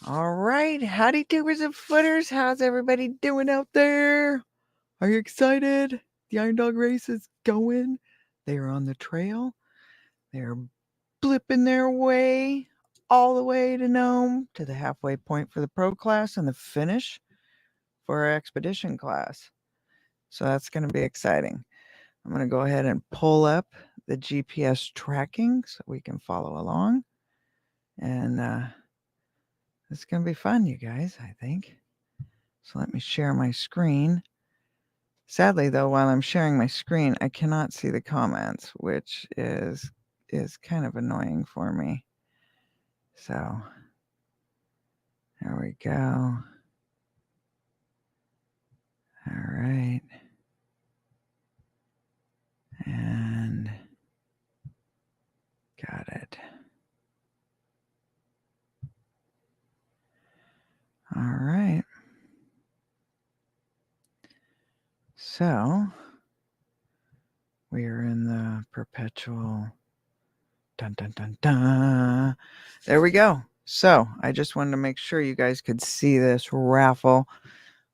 All right, howdy doers and footers. How's everybody doing out there? Are you excited? The Iron Dog race is going. They are on the trail. They're blipping their way all the way to Nome, to the halfway point for the pro class and the finish for our expedition class. So that's going to be exciting. I'm going to go ahead and pull up the GPS tracking so we can follow along. And it's going to be fun, you guys, I think. So let me share my screen. Sadly, though, while I'm sharing my screen, I cannot see the comments, which is kind of annoying for me. So there we go. All right. And got it. All right. So we are in the perpetual dun dun dun dun. There we go. So I just wanted to make sure you guys could see this raffle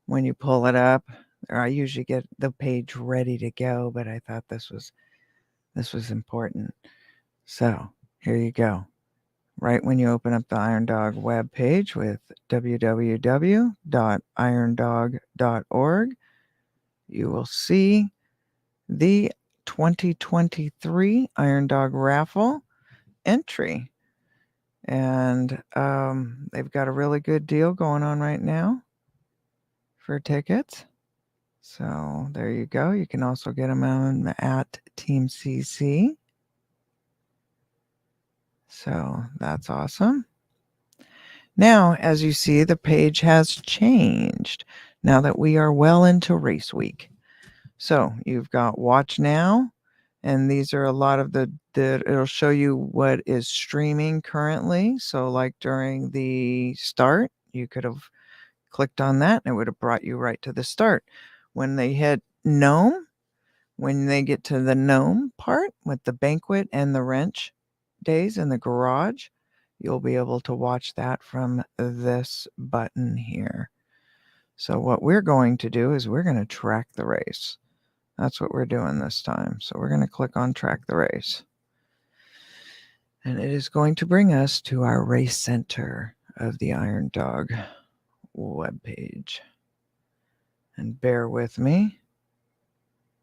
when you pull it up. Or I usually get the page ready to go, but I thought this was important. So here you go. Right when you open up the Iron Dog webpage with www.irondog.org, you will see the 2023 Iron Dog raffle entry. And they've got a really good deal going on right now for tickets. So there you go. You can also get them on at Team CC. So that's awesome. Now, as you see, the page has changed now that we are well into race week. So you've got watch now, and these are a lot of it'll show you what is streaming currently. So like during the start, you could have clicked on that and it would have brought you right to the start. When they hit Nome, when they get to the Nome part with the banquet and the wrench days in the garage, you'll be able to watch that from this button here. So what we're going to do is we're going to track the race. That's what we're doing this time. So we're going to click on track the race. And it is going to bring us to our race center of the Iron Dog webpage. And bear with me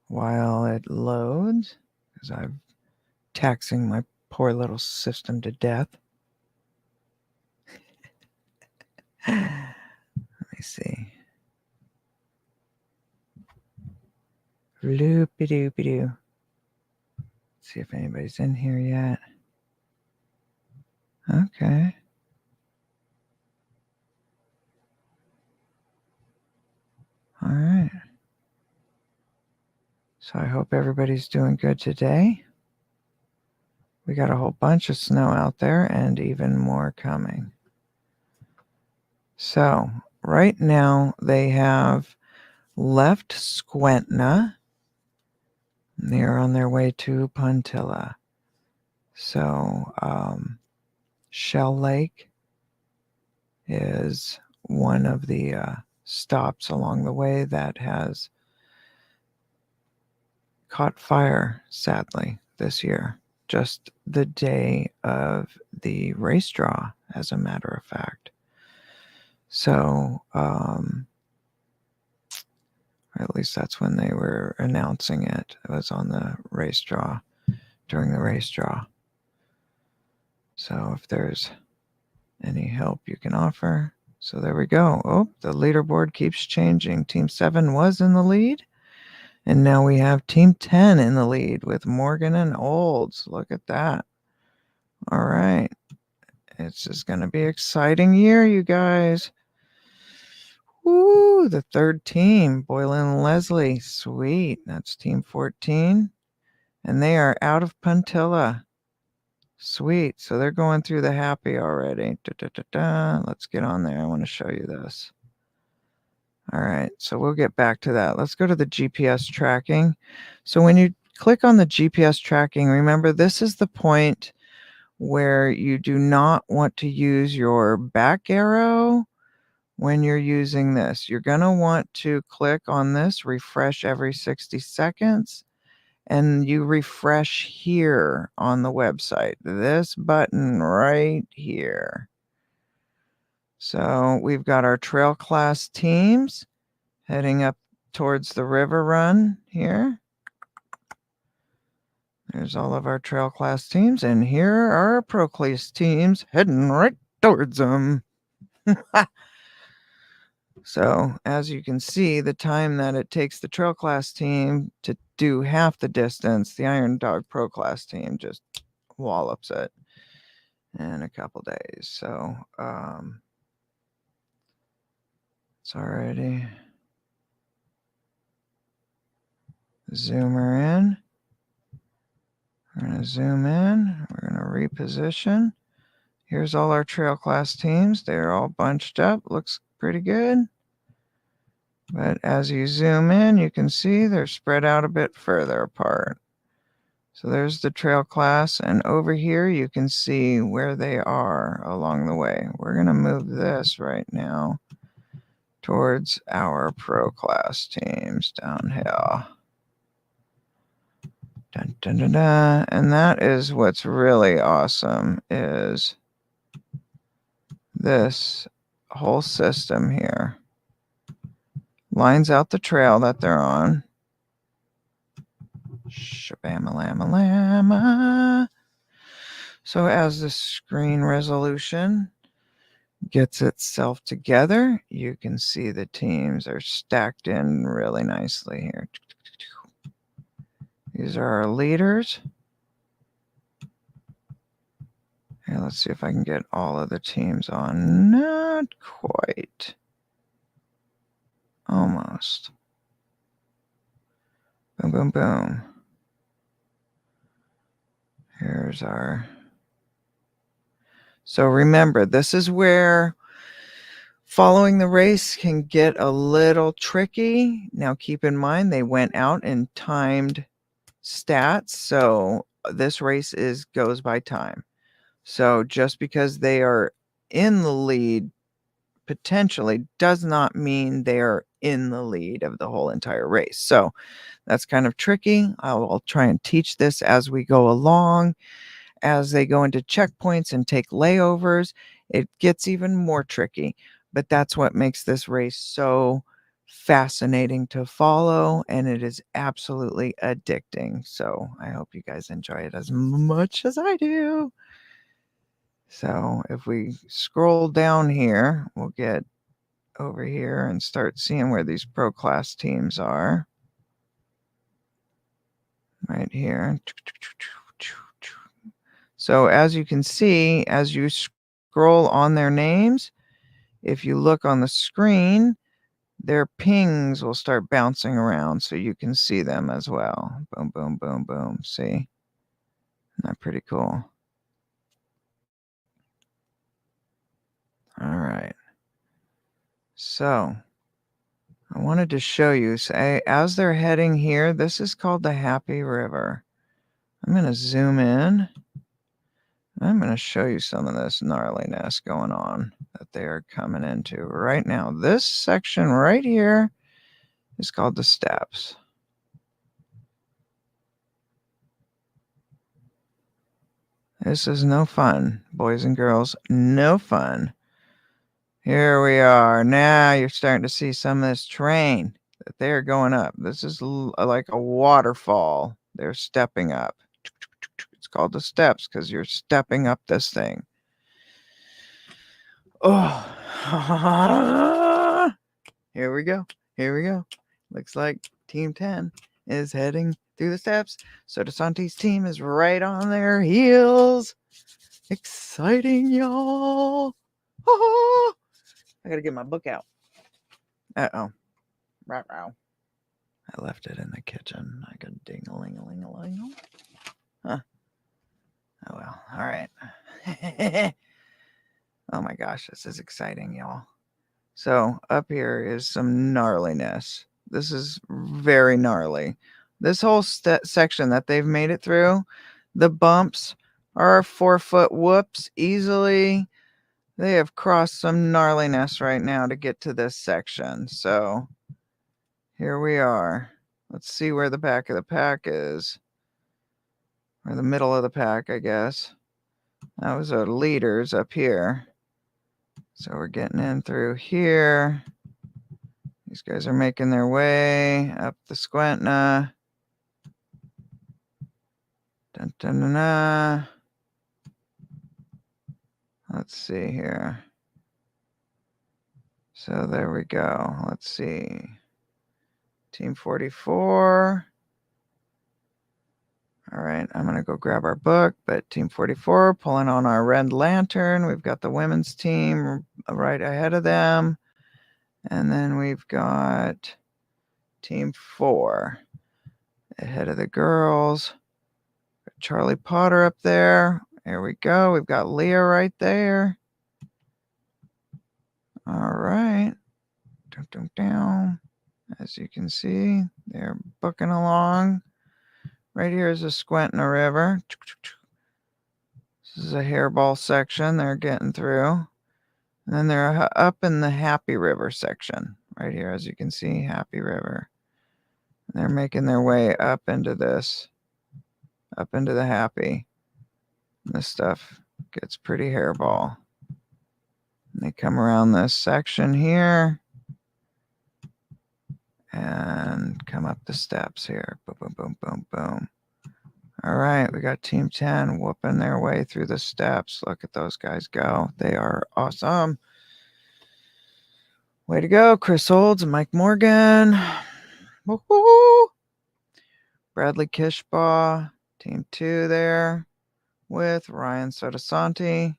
while it loads, because I'm taxing my poor little system to death. Let me see. Loopy-doopy-doo. See if anybody's in here yet. Okay. All right. So I hope everybody's doing good today. We got a whole bunch of snow out there and even more coming. So right now they have left Squentna. They're on their way to Puntilla. So Shell Lake is one of the stops along the way that has caught fire, sadly, this year. Just the day of the race draw, as a matter of fact. So, at least that's when they were announcing it. It was on the race draw, during the race draw. So if there's any help you can offer. So there we go. Oh, the leaderboard keeps changing. Team 7 was in the lead. And now we have Team 10 in the lead with Morgan and Olds. Look at that. All right. It's just going to be an exciting year, you guys. Woo, the third team, Boylan and Leslie. Sweet. That's Team 14. And they are out of Puntilla. Sweet. So they're going through the happy already. Let's get on there. I want to show you this. All right. So we'll get back to that. Let's go to the GPS tracking. So when you click on the GPS tracking, remember this is the point where you do not want to use your back arrow when you're using this. You're going to want to click on this, refresh every 60 seconds, and you refresh here on the website, this button right here. So we've got our trail class teams heading up towards the river run here. There's all of our trail class teams, and here are our pro class teams heading right towards them. So as you can see, the time that it takes the trail class team to do half the distance, the Iron Dog pro class team just wallops it in a couple days. So it's already zoomer in. We're going to zoom in. We're going to reposition. Here's all our trail class teams. They're all bunched up. Looks pretty good. But as you zoom in, you can see they're spread out a bit further apart. So there's the trail class, and over here you can see where they are along the way. We're going to move this right now towards our pro class teams down here. Dun, dun, dun, dun. And that is what's really awesome, is this whole system here lines out the trail that they're on. Shabama-lama-lama. So as the screen resolution gets itself together, you can see the teams are stacked in really nicely here. These are our leaders. Here, let's see if I can get all of the teams on. Not quite. Almost. Boom, boom, boom. Here's our... So remember, this is where following the race can get a little tricky. Now keep in mind, they went out and timed stats. So this race goes by time. So just because they are in the lead potentially does not mean they are in the lead of the whole entire race. So that's kind of tricky. I'll try and teach this as we go along. As they go into checkpoints and take layovers, it gets even more tricky. But that's what makes this race so fascinating to follow, and it is absolutely addicting. So I hope you guys enjoy it as much as I do. So if we scroll down here, we'll get over here and start seeing where these pro class teams are. Right here. So as you can see, as you scroll on their names, if you look on the screen, their pings will start bouncing around so you can see them as well. Boom, boom, boom, boom. See? Isn't that pretty cool? All right. So I wanted to show you, say, as they're heading here, this is called the Happy River. I'm going to zoom in. I'm going to show you some of this gnarliness going on that they are coming into right now. This section right here is called the steps. This is no fun, boys and girls, no fun. Here we are. Now you're starting to see some of this terrain that they're going up. This is like a waterfall. They're stepping up. It's called the steps because you're stepping up this thing. Oh, here we go. Here we go. Looks like Team 10 is heading through the steps. So DeSanti's team is right on their heels. Exciting, y'all. I got to get my book out. Uh-oh. I left it in the kitchen. I got ding-a-ling-a-ling-a-ling. Huh. Oh, well. All right. Oh, my gosh. This is exciting, y'all. So up here is some gnarliness. This is very gnarly. This whole section that they've made it through, the bumps Our 4-foot whoops easily. They have crossed some gnarliness right now to get to this section. So here we are. Let's see where the back of the pack is. Or the middle of the pack, I guess. That was our leaders up here. So we're getting in through here. These guys are making their way up the Squentna. Dun, dun, dun, dun. Let's see here. So there we go. Let's see. Team 44. All right, I'm going to go grab our book, but Team 44 pulling on our red lantern. We've got the women's team right ahead of them. And then we've got Team 4 ahead of the girls. Charlie Potter up there. There we go. We've got Leah right there. All right. Dun, dun, dun. As you can see, they're booking along. Right here is a Squentna River. This is a hairball section they're getting through. And then they're up in the Happy River section. Right here, as you can see, Happy River. And they're making their way up into this. Up into the Happy. And this stuff gets pretty hairball. And they come around this section here. And come up the steps here. Boom, boom, boom, boom, boom. All right, we got Team 10 whooping their way through the steps. Look at those guys go. They are awesome. Way to go, Chris Olds and Mike Morgan. Woo-hoo! Bradley Kishbaugh, Team 2 there with Ryan Sotosanti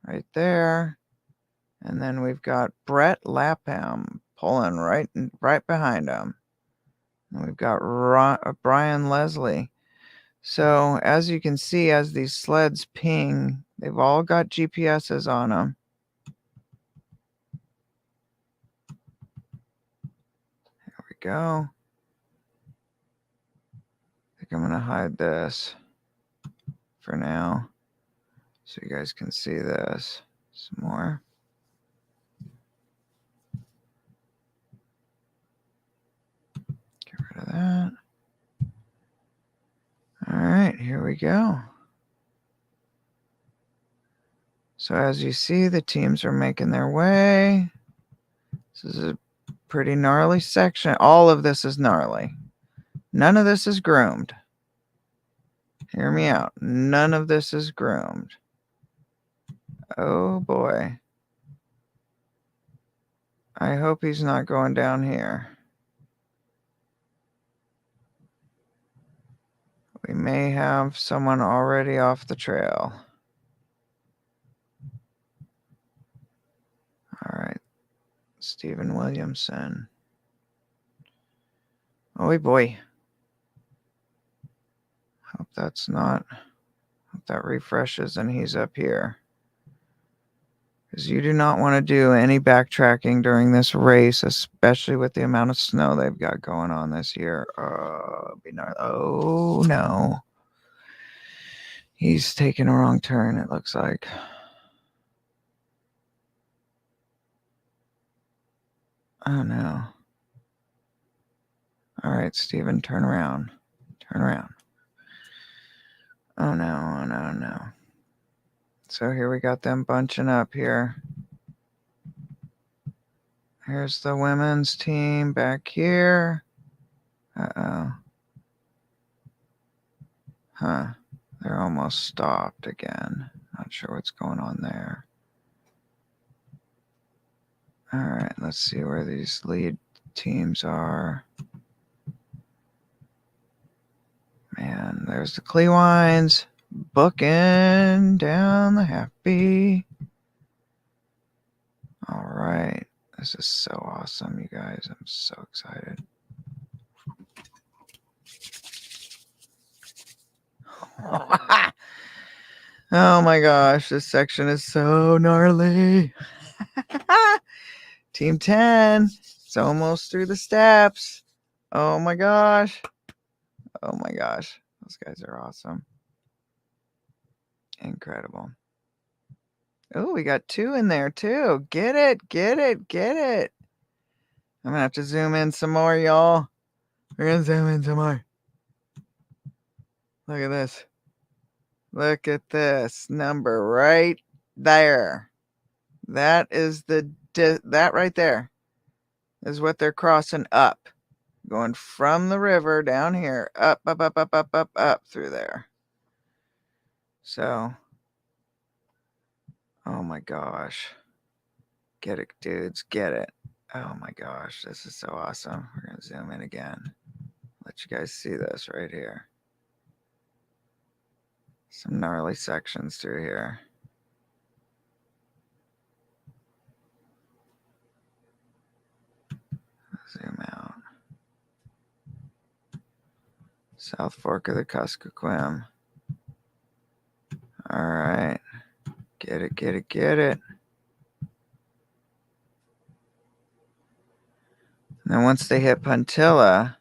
right there. And then we've got Brett Lapham pulling right behind him. And we've got Brian Leslie. So as you can see, as these sleds ping, they've all got GPSs on them. There we go. I think I'm going to hide this for now so you guys can see this some more. Get rid of that. All right, here we go. So as you see, the teams are making their way. This is a pretty gnarly section. All of this is gnarly. None of this is groomed. Hear me out. None of this is groomed. Oh boy. I hope he's not going down here. We may have someone already off the trail. All right. Stephen Williamson. Oh boy. Hope that's not. Hope that refreshes and he's up here. Because you do not want to do any backtracking during this race, especially with the amount of snow they've got going on this year. Oh no. He's taking a wrong turn, it looks like. Oh no. All right, Steven, turn around. Turn around. Oh no, oh no, no. So here we got them bunching up here. Here's the women's team back here. Uh-oh. Huh. They're almost stopped again. Not sure what's going on there. All right, let's see where these lead teams are. Man, there's the Clewines booking down the Happy. All right. This is so awesome, you guys. I'm so excited. Oh my gosh, this section is so gnarly. Team 10, it's almost through the steps. Oh my gosh. Oh my gosh, those guys are awesome. Incredible. Oh, we got 2 in there too. Get it, get it, get it. I'm gonna have to zoom in some more, y'all. We're gonna zoom in some more. Look at this. Look at this number right there. That is that right there is what they're crossing up. Going from the river down here, up, up, up, up, up, up, up through there. So, oh my gosh. Get it, dudes, get it. Oh my gosh, this is so awesome. We're going to zoom in again. Let you guys see this right here. Some gnarly sections through here. Zoom out. South Fork of the Kuskokwim. All right. Get it, get it, get it. And then once they hit Puntilla,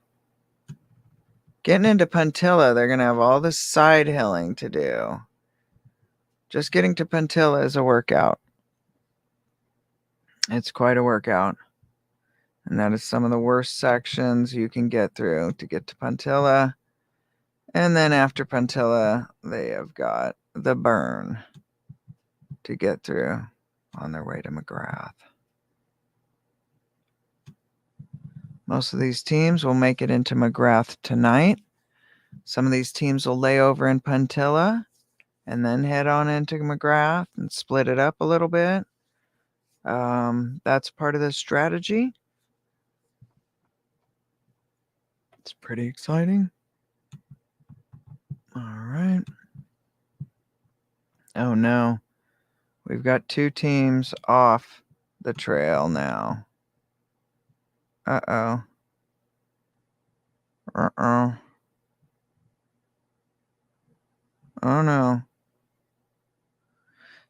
getting into Puntilla, they're going to have all this side hilling to do. Just getting to Puntilla is a workout. It's quite a workout. And that is some of the worst sections you can get through to get to Puntilla. And then after Puntilla, they have got the burn to get through on their way to McGrath. Most of these teams will make it into McGrath tonight. Some of these teams will lay over in Puntilla and then head on into McGrath and split it up a little bit. That's part of the strategy. It's pretty exciting. All right. Oh no. We've got 2 teams off the trail now. Uh-oh. Uh-oh. Oh no.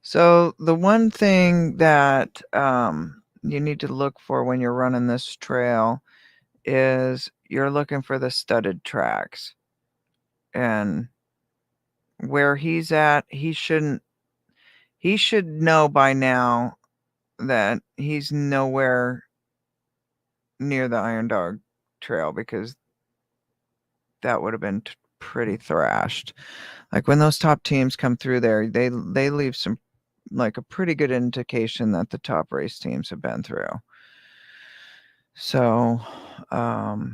So the one thing that you need to look for when you're running this trail is you're looking for the studded tracks. And where he's at, he should know by now that he's nowhere near the Iron Dog Trail, because that would have been pretty thrashed. Like when those top teams come through there, they leave some, like, a pretty good indication that the top race teams have been through. So, oh,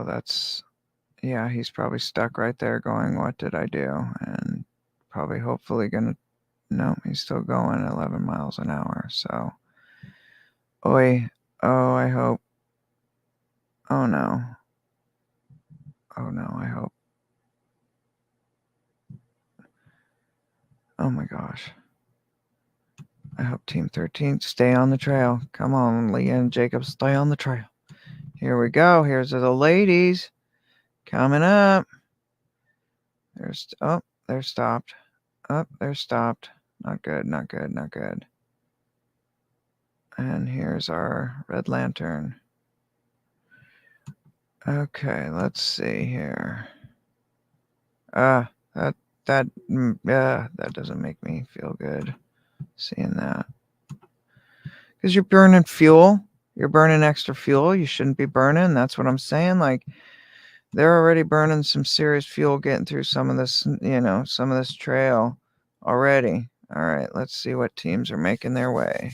that's, yeah, he's probably stuck right there going, what did I do? And probably hopefully gonna, no, he's still going 11 miles an hour. So, oi, oh, I hope, oh no, I hope, oh my gosh. I hope Team 13 stay on the trail. Come on, Leah and Jacob, stay on the trail. Here we go. Here's the ladies coming up. There's, oh, they're stopped. Oh, they're stopped. Not good, not good, not good. And here's our red lantern. Okay, let's see here. That doesn't make me feel good seeing that. Because you're burning fuel. You're burning extra fuel. You shouldn't be burning. That's what I'm saying. Like, they're already burning some serious fuel getting through some of this, some of this trail already. All right, let's see what teams are making their way.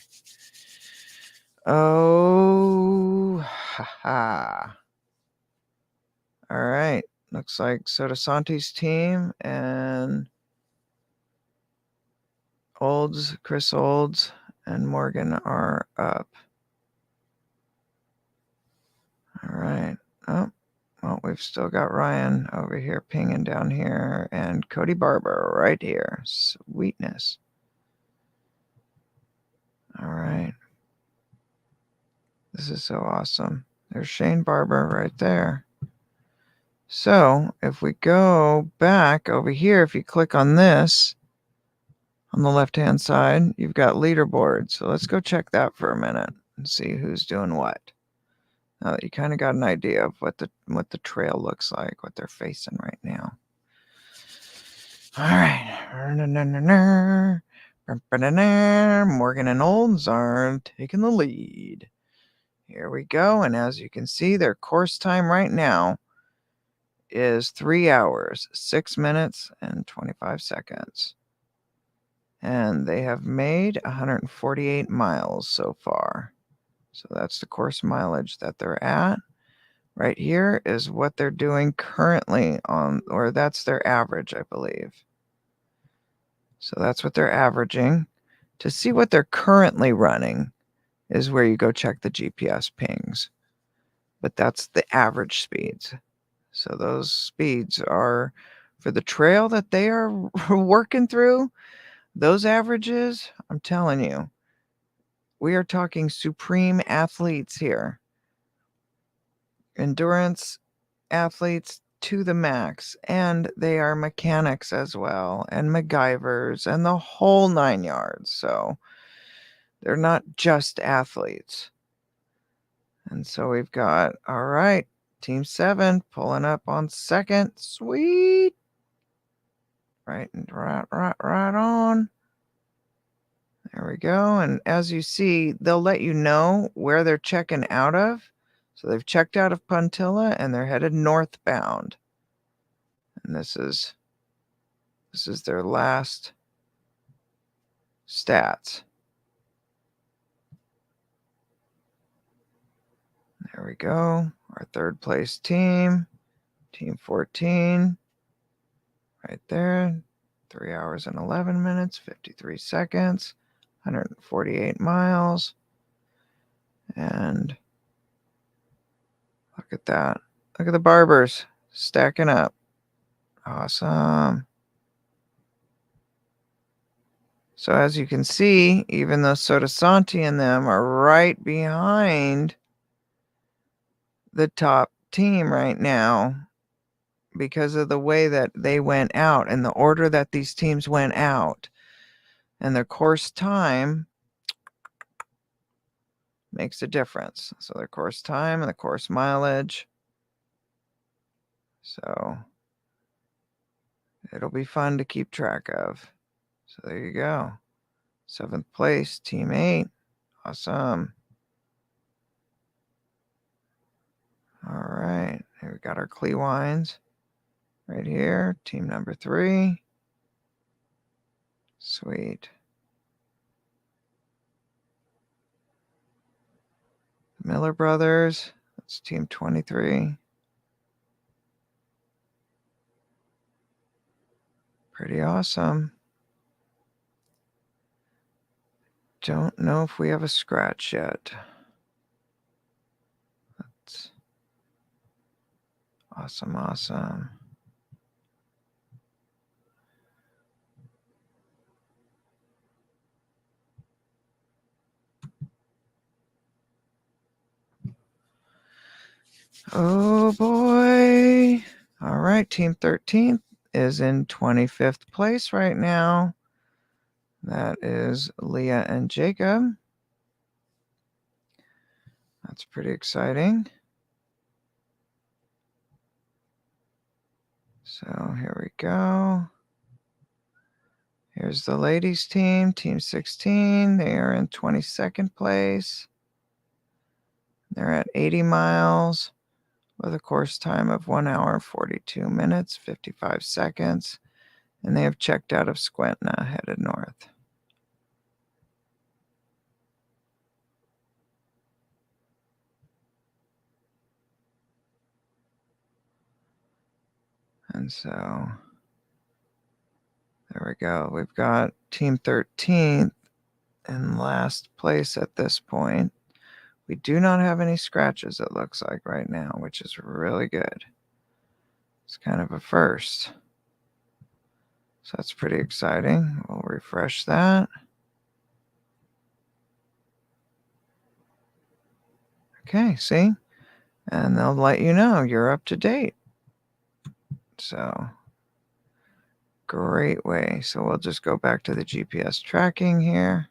Oh, haha. All right, looks like Sotosanti's team and Chris Olds and Morgan are up. All right. Oh, well, we've still got Ryan over here pinging down here and Cody Barber right here. Sweetness. All right. This is so awesome. There's Shane Barber right there. So if we go back over here, if you click on this on the left-hand side, you've got leaderboard. So let's go check that for a minute and see who's doing what. Now that you kind of got an idea of what the trail looks like, what they're facing right now. All right. Morgan and Olds are taking the lead. Here we go. And as you can see, their course time right now is 3 hours, 6 minutes, and 25 seconds. And they have made 148 miles so far. So that's the course mileage that they're at. Right here is what they're doing currently on, or that's their average, I believe. So that's what they're averaging. To see what they're currently running is where you go check the GPS pings. But that's the average speeds. So those speeds are for the trail that they are working through. Those averages, I'm telling you, we are talking supreme athletes here. Endurance athletes to the max, and they are mechanics as well, and MacGyvers, and the whole 9 yards. So they're not just athletes. And so we've got, all right, Team 7 pulling up on second. Sweet. Right on. There we go. And as you see, they'll let you know where they're checking out of. So they've checked out of Puntilla and they're headed northbound. And this is their last stats. There we go. Our third place team, Team 14, right there. 3 hours and 11 minutes, 53 seconds, 148 miles. And look at that. Look at the barbers stacking up. Awesome. So as you can see, even though Sotasanti and them are right behind the top team right now because of the way that they went out and the order that these teams went out, and their course time makes a difference. So their course time and the course mileage. So it'll be fun to keep track of. So there you go. 7th place, Team 8. Awesome. All right. Here we got our Clewines right here. Team number 3. Sweet. The Miller Brothers. That's Team 23. Pretty awesome. Don't know if we have a scratch yet. That's awesome. Oh boy. All right, Team 13 is in 25th place right now. That is Leah and Jacob. That's pretty exciting. So here we go. Here's the ladies team, Team 16. They are in 22nd place. They're at 80 miles with a course time of 1 hour, 42 minutes, 55 seconds. And they have checked out of Squentna, headed north. And so there we go. We've got Team 13 in last place at this point. We do not have any scratches, it looks like right now, which is really good. It's kind of a first. So that's pretty exciting. We'll refresh that. Okay, see? And they'll let you know you're up to date. So great way. So we'll just go back to the GPS tracking here.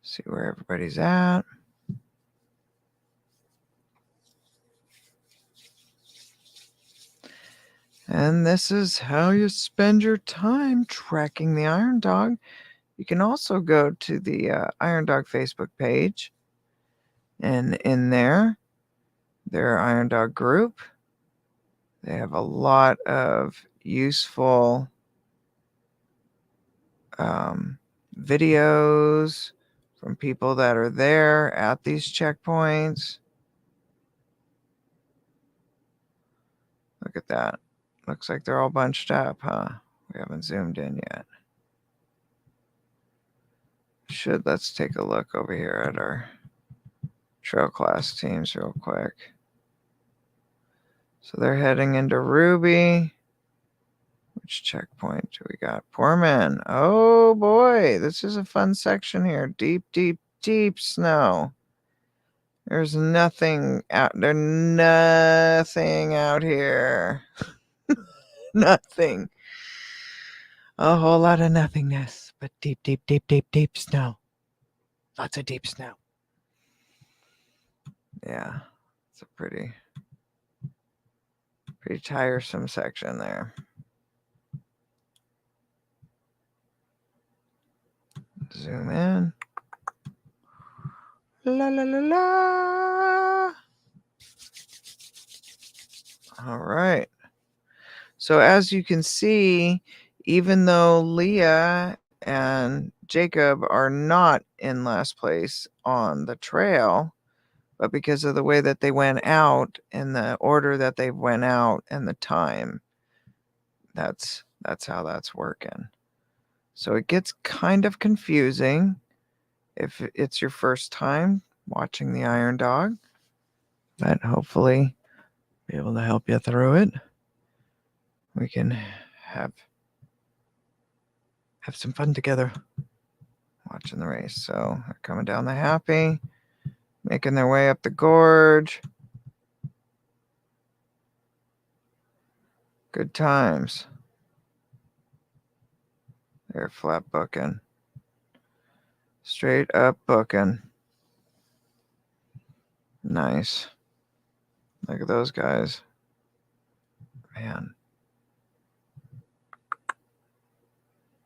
See where everybody's at. And this is how you spend your time tracking the Iron Dog. You can also go to the Iron Dog Facebook page, and in their Iron Dog group, they have a lot of useful videos from people that are there at these checkpoints. Look at that. Looks like they're all bunched up, huh? We haven't zoomed in yet. Let's take a look over here at our trail class teams real quick. So they're heading into Ruby. Which checkpoint do we got? Poor man. Oh boy, this is a fun section here. Deep, deep, deep snow. There's nothing out there. Nothing out here. Nothing. A whole lot of nothingness, but deep, deep, deep, deep, deep snow. Lots of deep snow. Yeah, it's a pretty tiresome section there. Zoom in. La la la la. All right. So as you can see, even though Leah and Jacob are not in last place on the trail, but because of the way that they went out and the order that they went out and the time, that's how that's working. So it gets kind of confusing if it's your first time watching the Iron Dog, but hopefully be able to help you through it. We can have some fun together watching the race. So they're coming down the Happy, making their way up the gorge. Good times. They're flat booking. Straight up booking. Nice. Look at those guys. Man.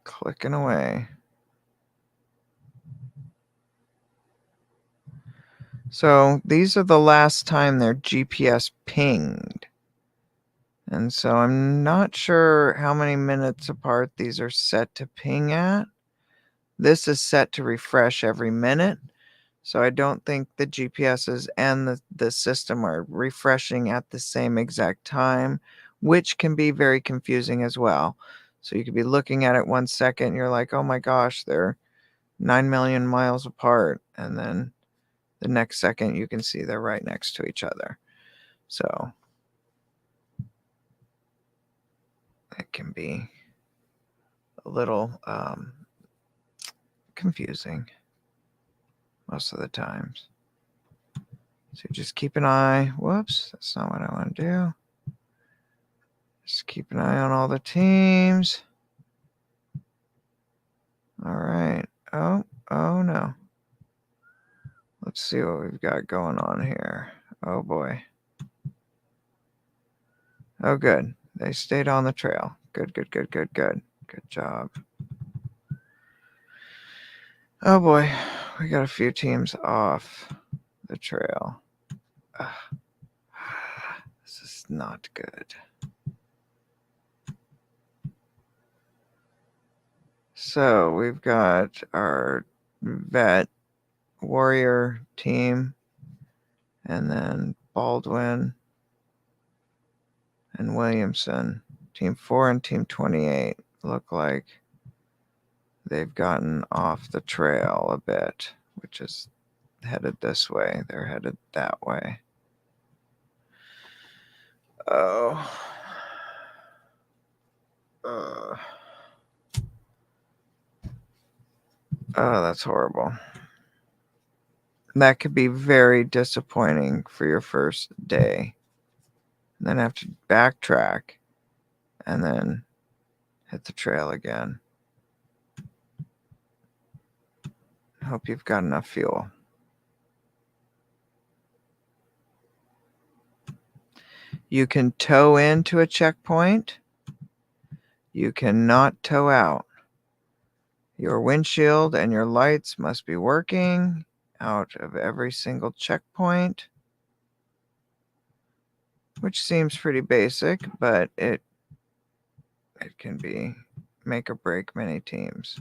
Clicking away. So these are the last time they're GPS pinged. And so I'm not sure how many minutes apart these are set to ping at. This is set to refresh every minute. So I don't think the GPSs and the system are refreshing at the same exact time, which can be very confusing as well. So you could be looking at it 1 second, you're like, oh my gosh, they're 9 million miles apart. And then the next second you can see they're right next to each other. So it can be a little confusing most of the times. So just keep an eye. Whoops, that's not what I want to do. Just keep an eye on all the teams. All right. Oh no. Let's see what we've got going on here. Oh boy. Oh good. They stayed on the trail. Good. Good job. Oh boy. We got a few teams off the trail. This is not good. So we've got our vet warrior team, and then Baldwin and Williamson, team 4 and team 28, look like they've gotten off the trail a bit, which is headed this way. They're headed that way. Oh, that's horrible. That could be very disappointing for your first day. And then have to backtrack and then hit the trail again. Hope you've got enough fuel. You can tow into a checkpoint. You cannot tow out. Your windshield and your lights must be working out of every single checkpoint, which seems pretty basic, but it can be make or break many teams.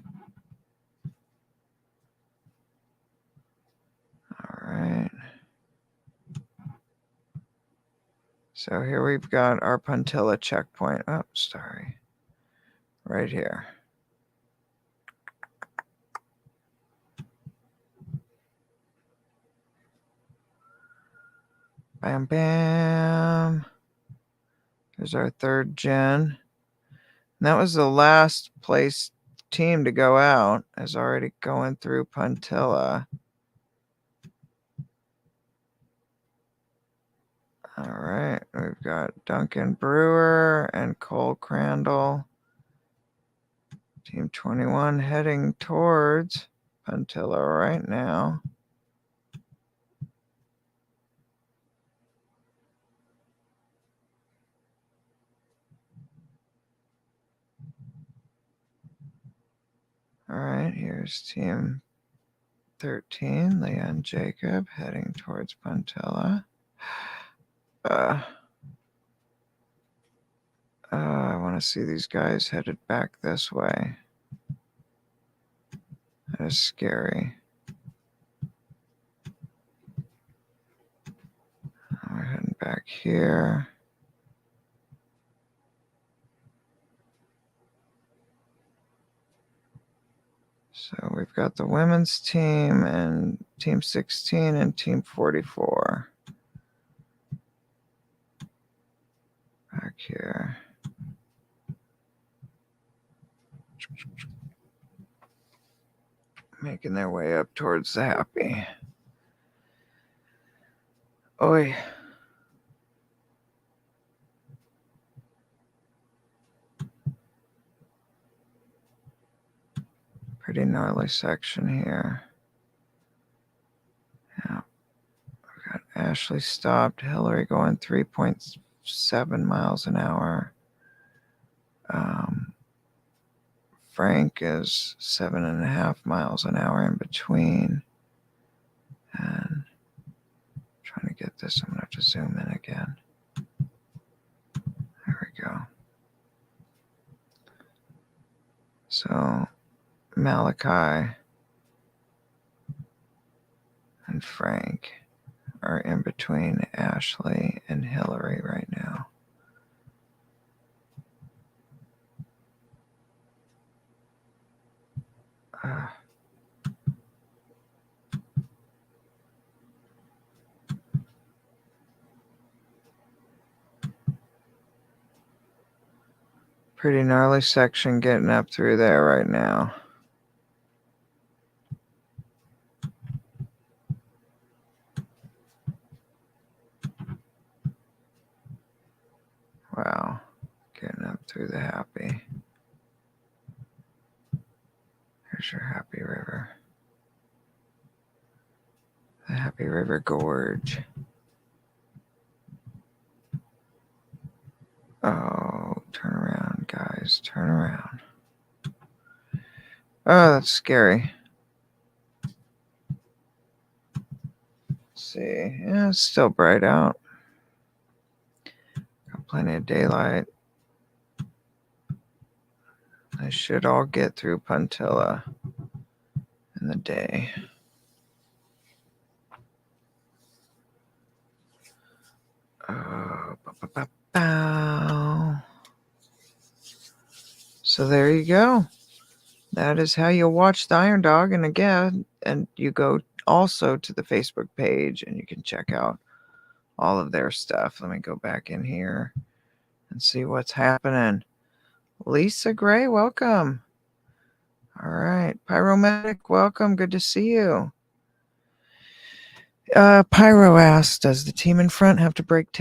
All right. So here we've got our Puntilla checkpoint. Oh, sorry. Right here. Bam, bam. There's our third gen. And that was the last place team to go out, is already going through Puntilla. All right, we've got Duncan Brewer and Cole Crandall. Team 21 heading towards Puntilla right now. All right, here's Team 13, Leah and Jacob heading towards Puntilla. I want to see these guys headed back this way. That is scary. We're heading back here. So we've got the women's team and Team 16 and Team 44. Back here. Making their way up towards the happy. Oi. Pretty gnarly section here. Yeah. We've got Ashley stopped. Hillary going 3.7 miles an hour. Frank is 7.5 miles an hour in between. And trying to get this, I'm going to have to zoom in again. There we go. So Malachi and Frank are in between Ashley and Hillary right now. Pretty gnarly section getting up through there right now. Wow, getting up through the happy. Here's your Happy River. The Happy River Gorge. Oh, turn around, guys. Turn around. Oh, that's scary. Let's see. Yeah, it's still bright out. Got plenty of daylight. I should all get through Puntilla in the day. Oh, bow. So there you go. That is how you watch the Iron Dog. And again, and you go also to the Facebook page and you can check out all of their stuff. Let me go back in here and see what's happening. Lisa Gray, welcome. All right. Pyromatic, welcome. Good to see you. Pyro asks, does the team in front have to break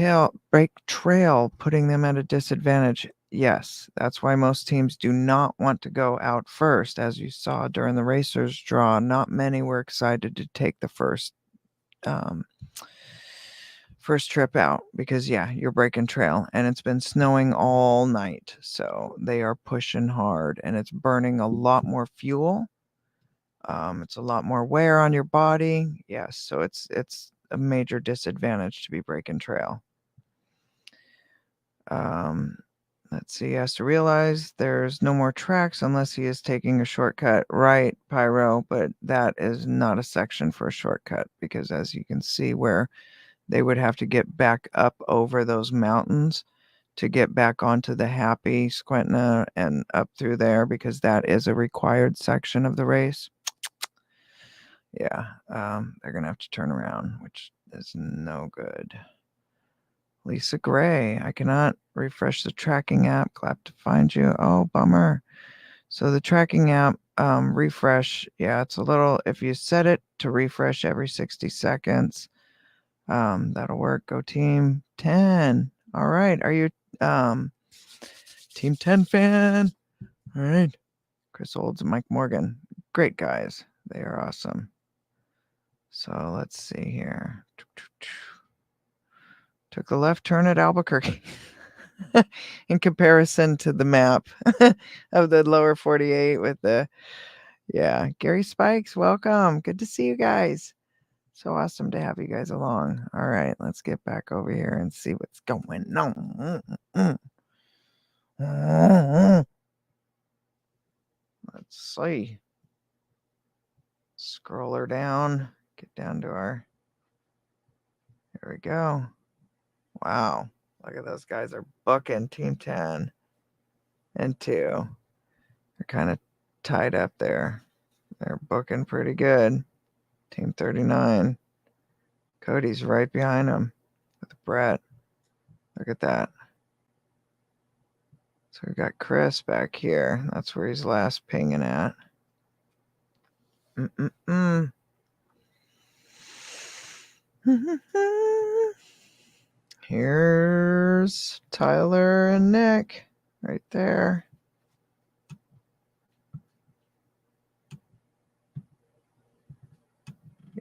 trail, putting them at a disadvantage? Yes, that's why most teams do not want to go out first. As you saw during the racers draw, not many were excited to take the first first trip out because, yeah, you're breaking trail and it's been snowing all night. So they are pushing hard and it's burning a lot more fuel. It's a lot more wear on your body. Yes, so it's a major disadvantage to be breaking trail. Let's see, he has to realize there's no more tracks unless he is taking a shortcut. Right, Pyro, but that is not a section for a shortcut because as you can see where they would have to get back up over those mountains to get back onto the Happy Squintna and up through there because that is a required section of the race. Yeah, they're going to have to turn around, which is no good. Lisa Gray, I cannot refresh the tracking app. Clap to find you. Oh, bummer. So the tracking app refresh, yeah, it's a little, if you set it to refresh every 60 seconds, that'll work. Go Team 10. All right. Are you Team 10 fan? All right. Chris Olds and Mike Morgan. Great guys. They are awesome. So let's see here. Took the left turn at Albuquerque. In comparison to the map of the lower 48 with the, yeah, Gary Spikes, welcome. Good to see you guys. So awesome to have you guys along. All right, let's get back over here and see what's going on. Let's see. Scroll her down. Get down to our, here we go. Wow, look at those guys are booking Team 10 and 2. They're kind of tied up there. They're booking pretty good. Team 39. Cody's right behind him with Brett. Look at that. So we've got Chris back here. That's where he's last pinging at. Here's Tyler and Nick right there.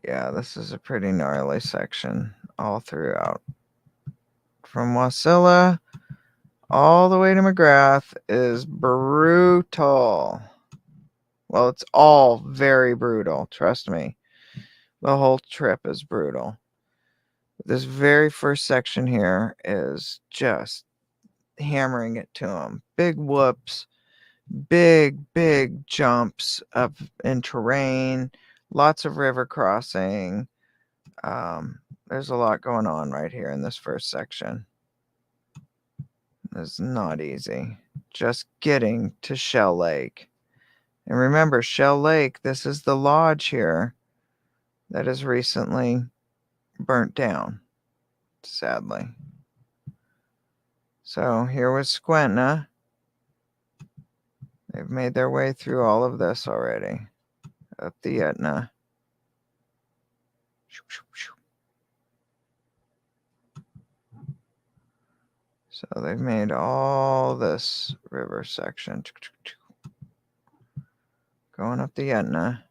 Yeah, this is a pretty gnarly section all throughout. From Wasilla all the way to McGrath is brutal. Well, it's all very brutal, trust me. The whole trip is brutal. This very first section here is just hammering it to them. Big whoops, big jumps up in terrain, lots of river crossing. There's a lot going on right here in this first section. It's not easy. Just getting to Shell Lake. And remember, Shell Lake, this is the lodge here that is recently burnt down, sadly. So here was Squentna. They've made their way through all of this already. Up the Etna. So they've made all this river section. Going up the Etna.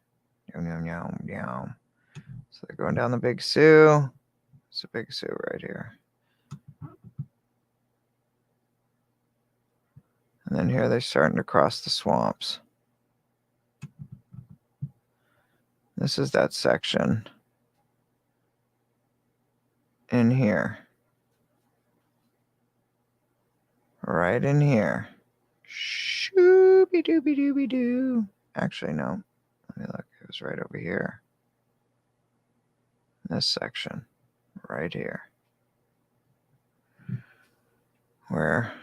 So they're going down the Big Sioux. It's a Big Sioux right here. And then here they're starting to cross the swamps. This is that section in here. Right in here. Shooby-dooby-dooby-doo. Actually, no. Let me look. It was right over here. This section. Right here. Where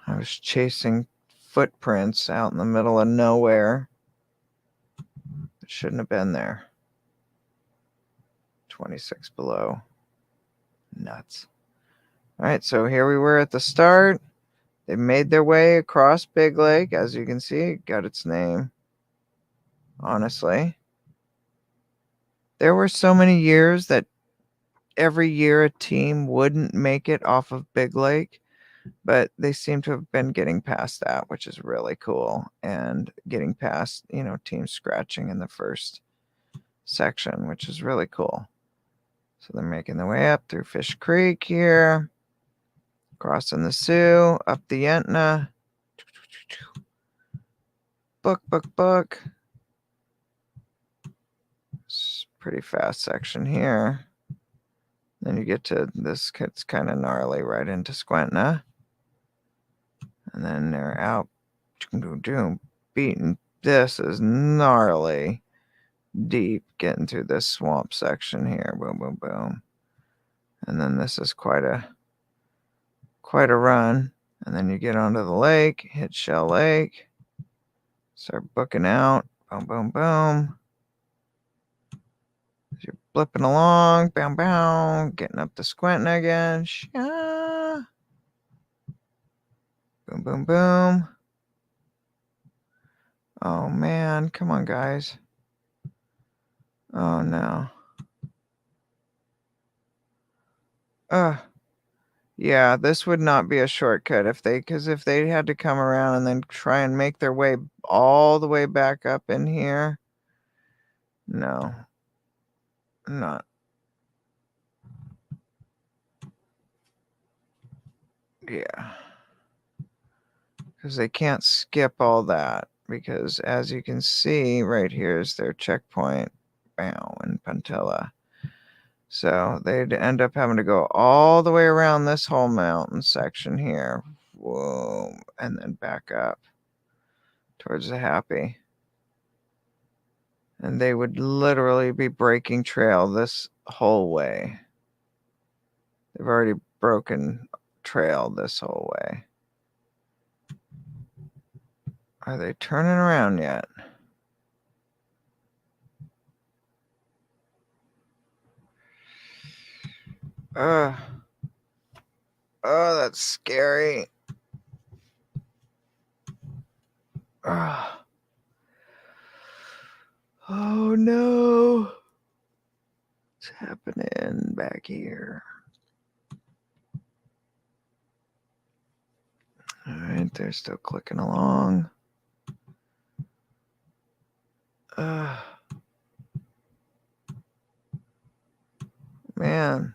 I was chasing footprints out in the middle of nowhere. It shouldn't have been there. 26 below. Nuts. All right, so here we were at the start. They made their way across Big Lake. As you can see, it got its name. Honestly. There were so many years that every year a team wouldn't make it off of Big Lake. But they seem to have been getting past that, which is really cool. And getting past, teams scratching in the first section, which is really cool. So they're making their way up through Fish Creek here, crossing the Sioux, up the Yentna. Book. It's a pretty fast section here. Then you get to this, it's kind of gnarly right into Squentna. And then they're out, beating. This is gnarly, deep, getting through this swamp section here. Boom. And then this is quite a run. And then you get onto the lake, hit Shell Lake, start booking out. Boom. You're blipping along, bow, getting up to Squentna again. Boom. Oh man, come on, guys. Oh no. Yeah, this would not be a shortcut because if they had to come around and then try and make their way all the way back up in here. No. Not. Yeah. Because they can't skip all that. Because as you can see, right here is their checkpoint. Bow, in Pantella. So they'd end up having to go all the way around this whole mountain section here. Whoa. And then back up towards the Happy. And they would literally be breaking trail this whole way. They've already broken trail this whole way. Are they turning around yet? Oh, that's scary. Oh no. What's happening back here? All right, they're still clicking along. Man,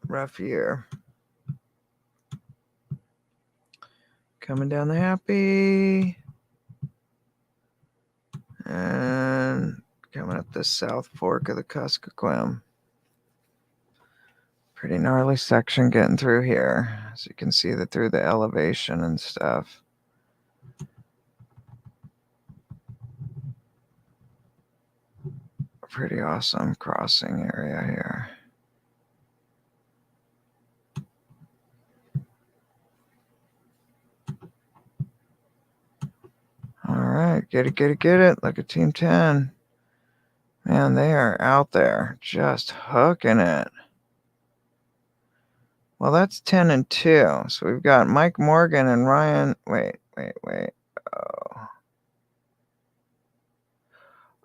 rough year. Coming down the Happy. And coming up the South Fork of the Kuskokwim. Pretty gnarly section getting through here. As you can see that through the elevation and stuff. Pretty awesome crossing area here. All right, get it. Look at Team 10. Man, they are out there just hooking it. Well, that's 10 and 2. So we've got Mike Morgan and Ryan. Wait.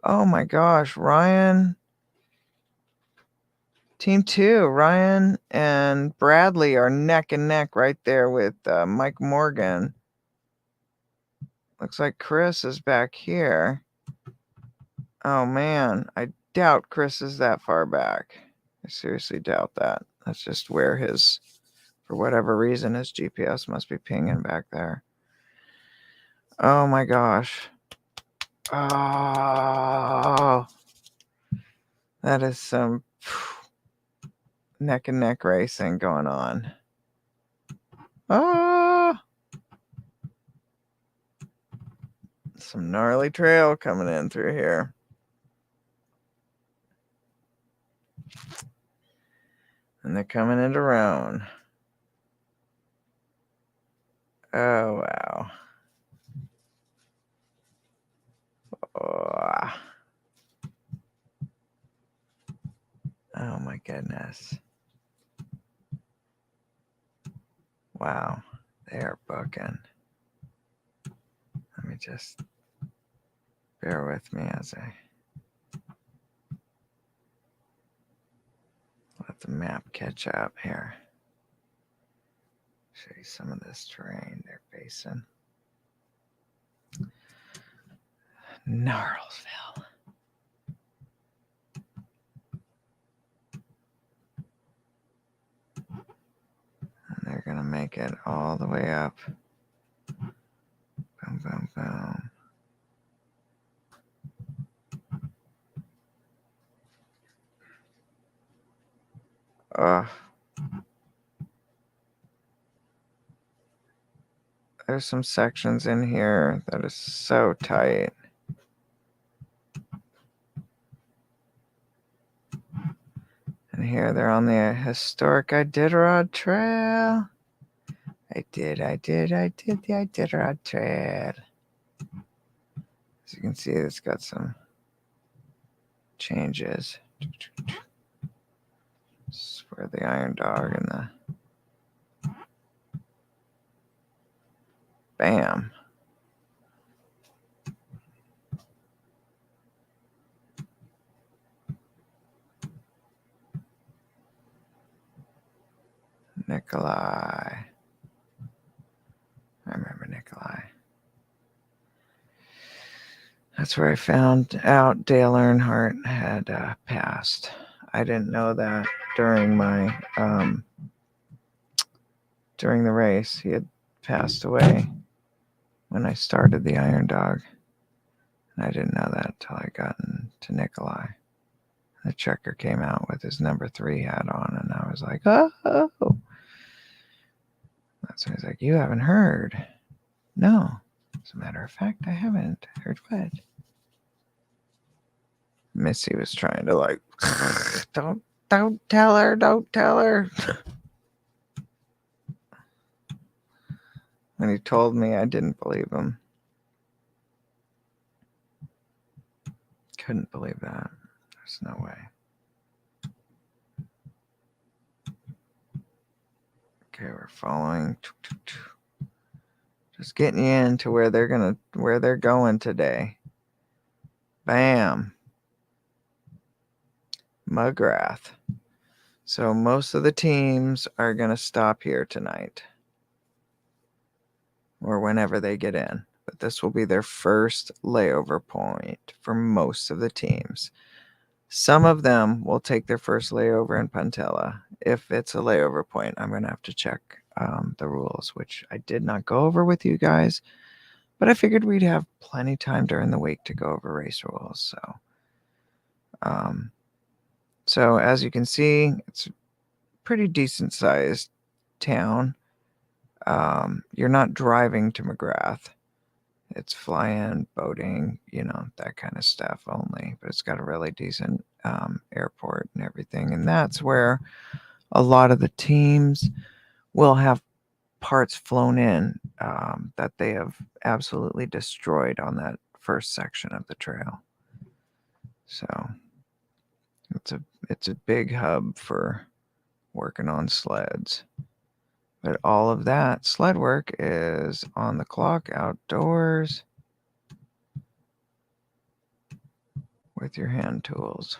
Oh my gosh, Ryan. Team 2, Ryan and Bradley are neck and neck right there with Mike Morgan. Looks like Chris is back here. Oh man, I doubt Chris is that far back. I seriously doubt that. That's just where for whatever reason, his GPS must be pinging back there. Oh my gosh. Oh, that is some neck and neck racing going on. Some gnarly trail coming in through here. And they're coming into Roan. Oh, wow. Oh my goodness. Wow. They are booking. Let me just bear with me as I let the map catch up here. Show you some of this terrain they're facing. Gnarlesville. Get all the way up. Boom, boom, boom. There's some sections in here that is so tight. And here they're on the historic Iditarod Trail. I did the Iditarod Trail. As you can see, it's got some changes. This is where the Iron Dog and the bam. Nikolai. I remember Nikolai. That's where I found out Dale Earnhardt had passed. I didn't know that during my during the race. He had passed away when I started the Iron Dog. And I didn't know that until I got into Nikolai. The checker came out with his number 3 hat on, and I was like, oh. That's when he's like, you haven't heard. No. As a matter of fact, I haven't heard what. Missy was trying to like, don't tell her. When he told me, I didn't believe him. Couldn't believe that. There's no way. Okay, we're following. Just getting you into where they're going today. Bam. McGrath. So most of the teams are going to stop here tonight. Or whenever they get in. But this will be their first layover point for most of the teams. Some of them will take their first layover in Puntilla. If it's a layover point, I'm going to have to check the rules, which I did not go over with you guys. But I figured we'd have plenty time during the week to go over race rules. So as you can see, it's a pretty decent sized town. You're not driving to McGrath. It's fly-in, boating, that kind of stuff only. But it's got a really decent airport and everything. And that's where a lot of the teams will have parts flown in that they have absolutely destroyed on that first section of the trail. So it's a big hub for working on sleds. But all of that sled work is on the clock outdoors with your hand tools.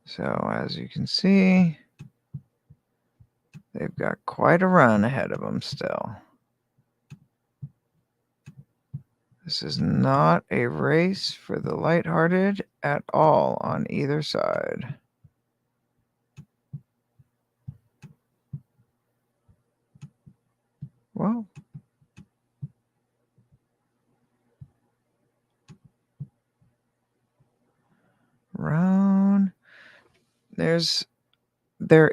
So as you can see, they've got quite a run ahead of them still. This is not a race for the lighthearted at all on either side. Whoa. Roan. There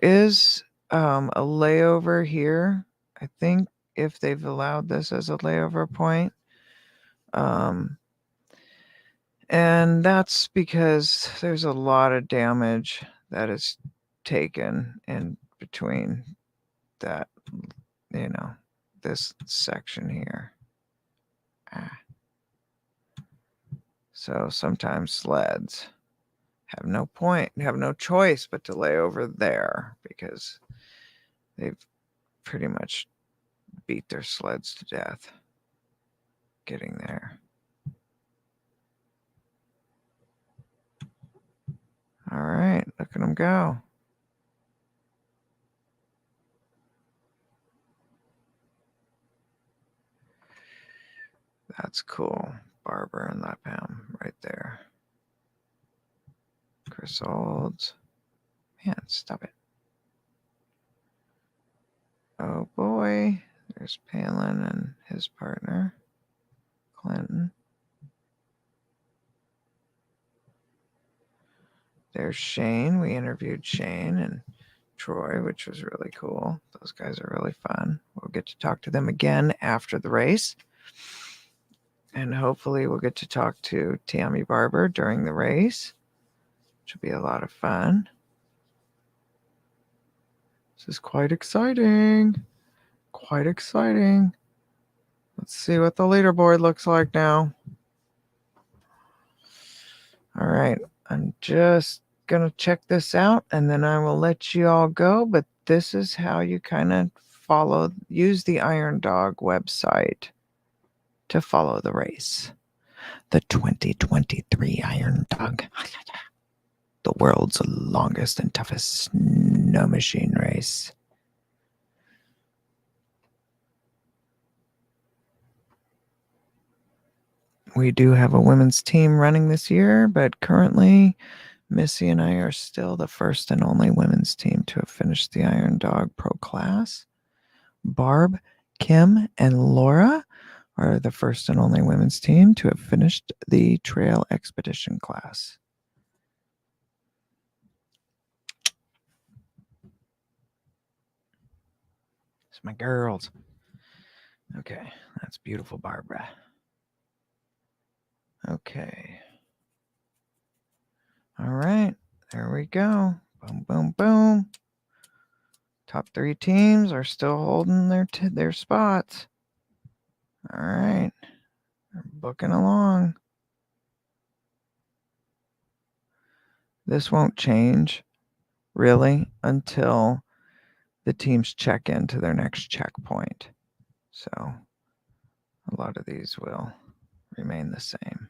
is a layover here. I think if they've allowed this as a layover point. And that's because there's a lot of damage that is taken in between that, this section here. So sometimes sleds have no choice but to lay over there because they've pretty much beat their sleds to death getting there. All right, look at them go. That's cool. Barber and Lapham right there. Chris Olds. Man, stop it. Oh boy, there's Palin and his partner, Clinton. There's Shane. We interviewed Shane and Troy, which was really cool. Those guys are really fun. We'll get to talk to them again after the race. And hopefully we'll get to talk to Tammy Barber during the race, which will be a lot of fun. This is quite exciting. Quite exciting. Let's see what the leaderboard looks like now. All right. I'm just going to check this out and then I will let you all go. But this is how you kind of use the Iron Dog website to follow the race. The 2023 Iron Dog. The world's longest and toughest snow machine race. We do have a women's team running this year, but currently Missy and I are still the first and only women's team to have finished the Iron Dog Pro Class. Barb, Kim, and Laura are the first and only women's team to have finished the Trail Expedition class. It's my girls. Okay, that's beautiful, Barbara. Okay. All right, there we go. Boom, boom, boom. Top 3 teams are still holding their spots. All right, they're booking along. This won't change, really, until the teams check into their next checkpoint. So a lot of these will remain the same.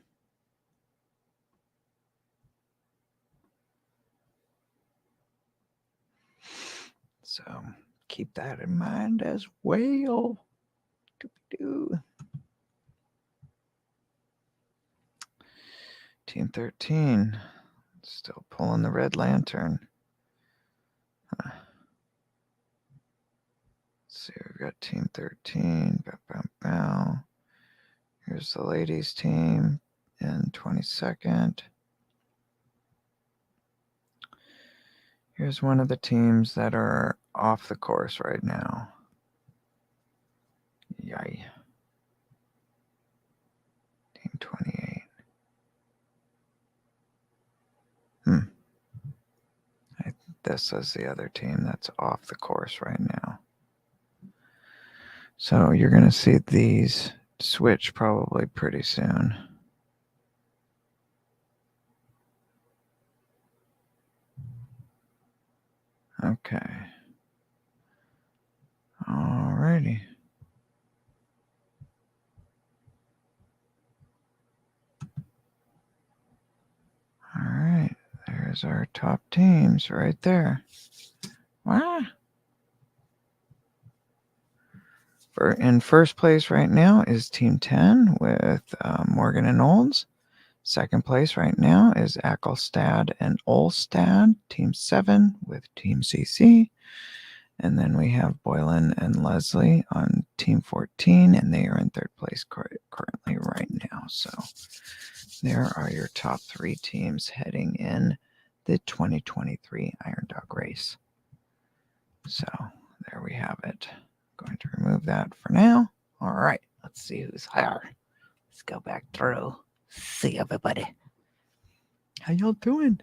So keep that in mind as well. Doo-doo. Team 13, still pulling the red lantern. Let's see, we've got Team 13. Bow, bow, bow. Here's the ladies' team in 22nd. Here's one of the teams that are off the course right now. Yay. Team 28. This is the other team that's off the course right now. So you're going to see these switch probably pretty soon. Okay. Alrighty. All right. There's our top teams right there. Wow. In first place right now is Team 10 with Morgan and Olds. Second place right now is Ackelstad and Olstad, Team 7 with Team CC. And then we have Boylan and Leslie on Team 14, and they are in third place currently right now. So there are your top 3 teams heading in the 2023 Iron Dog race. So there we have it. Going to remove that for now. All right, let's see who's higher. Let's go back through. See everybody. How y'all doing?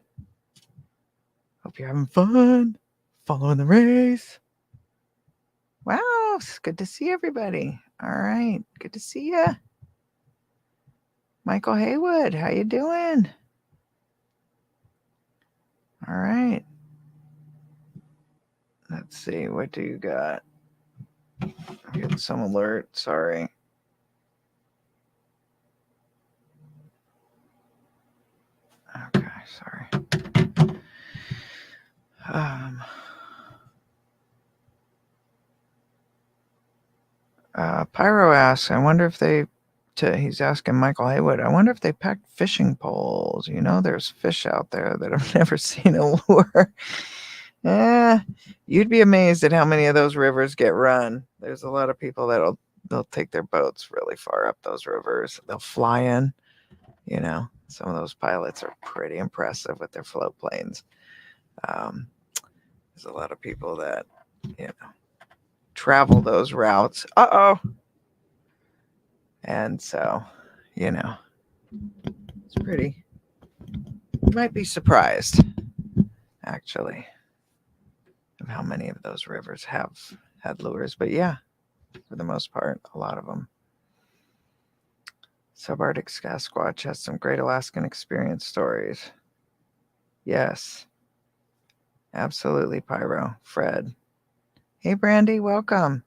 Hope you're having fun following the race. Wow, it's good to see everybody. All right, good to see you. Michael Haywood, how you doing? All right. Let's see, what do you got? I'm getting some alert, sorry. Okay, sorry. Pyro asks, I wonder if he's asking Michael Haywood, I wonder if they packed fishing poles. You know, there's fish out there that have never seen a lure. You'd be amazed at how many of those rivers get run. There's a lot of people they'll take their boats really far up those rivers. They'll fly in. Some of those pilots are pretty impressive with their float planes. There's a lot of people that travel those routes. And so, it's pretty. You might be surprised, actually, of how many of those rivers have had lures. But yeah, for the most part, a lot of them. Subarctic Sasquatch has some great Alaskan experience stories. Yes, absolutely, Pyro. Fred. Hey, Brandy, welcome.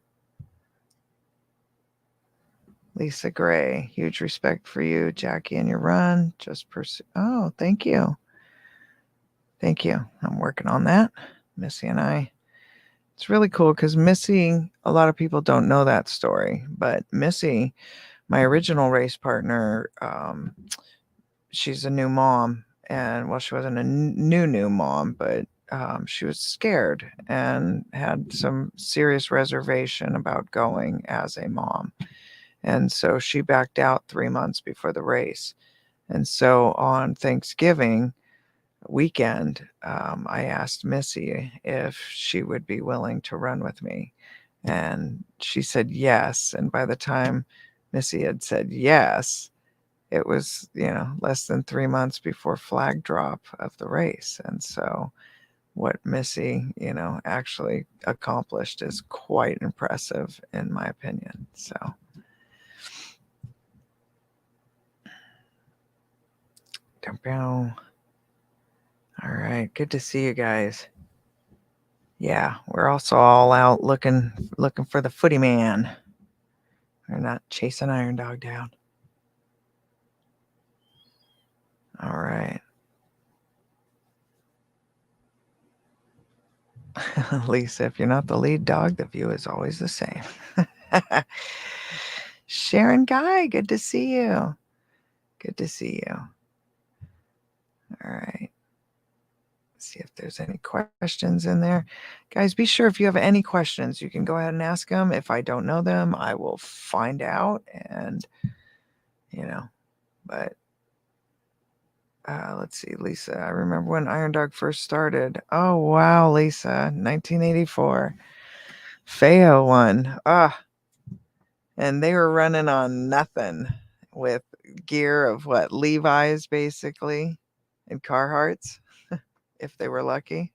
Lisa Gray, huge respect for you, Jackie, and your run. Just pursue. Oh, thank you. Thank you. I'm working on that. Missy and I. It's really cool because Missy, a lot of people don't know that story, but Missy, my original race partner, she's a new mom. And well, she wasn't a new mom, but she was scared and had some serious reservation about going as a mom. And so she backed out 3 months before the race. And so on Thanksgiving weekend, I asked Missy if she would be willing to run with me. And she said yes. And by the time Missy had said yes, it was, less than 3 months before flag drop of the race. And so what Missy, actually accomplished is quite impressive in my opinion. So all right, good to see you guys. Yeah, we're also all out looking for the footy man. We're not chasing Iron Dog down. All right. Lisa, if you're not the lead dog, the view is always the same. Sharon Guy, good to see you. Good to see you. All right. Let's see if there's any questions in there. Guys, be sure if you have any questions, you can go ahead and ask them. If I don't know them, I will find out. And, but let's see, Lisa. I remember when Iron Dog first started. Oh, wow, Lisa. 1984. Feo won. And they were running on nothing with gear of what? Levi's, basically, and Carhartts, if they were lucky.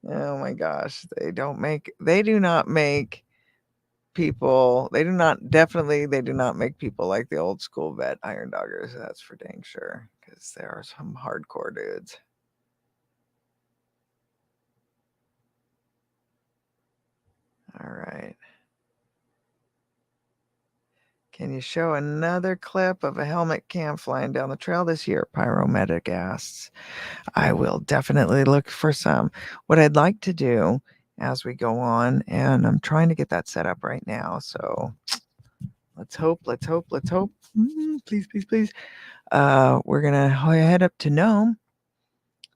Oh my gosh. They do not make people, they do not make people like the old school vet Iron Doggers. That's for dang sure. Because there are some hardcore dudes. All right. Can you show another clip of a helmet cam flying down the trail this year? Pyromedic asks. I will definitely look for some. What I'd like to do as we go on, and I'm trying to get that set up right now. So let's hope. Please, please, please. We're going to head up to Nome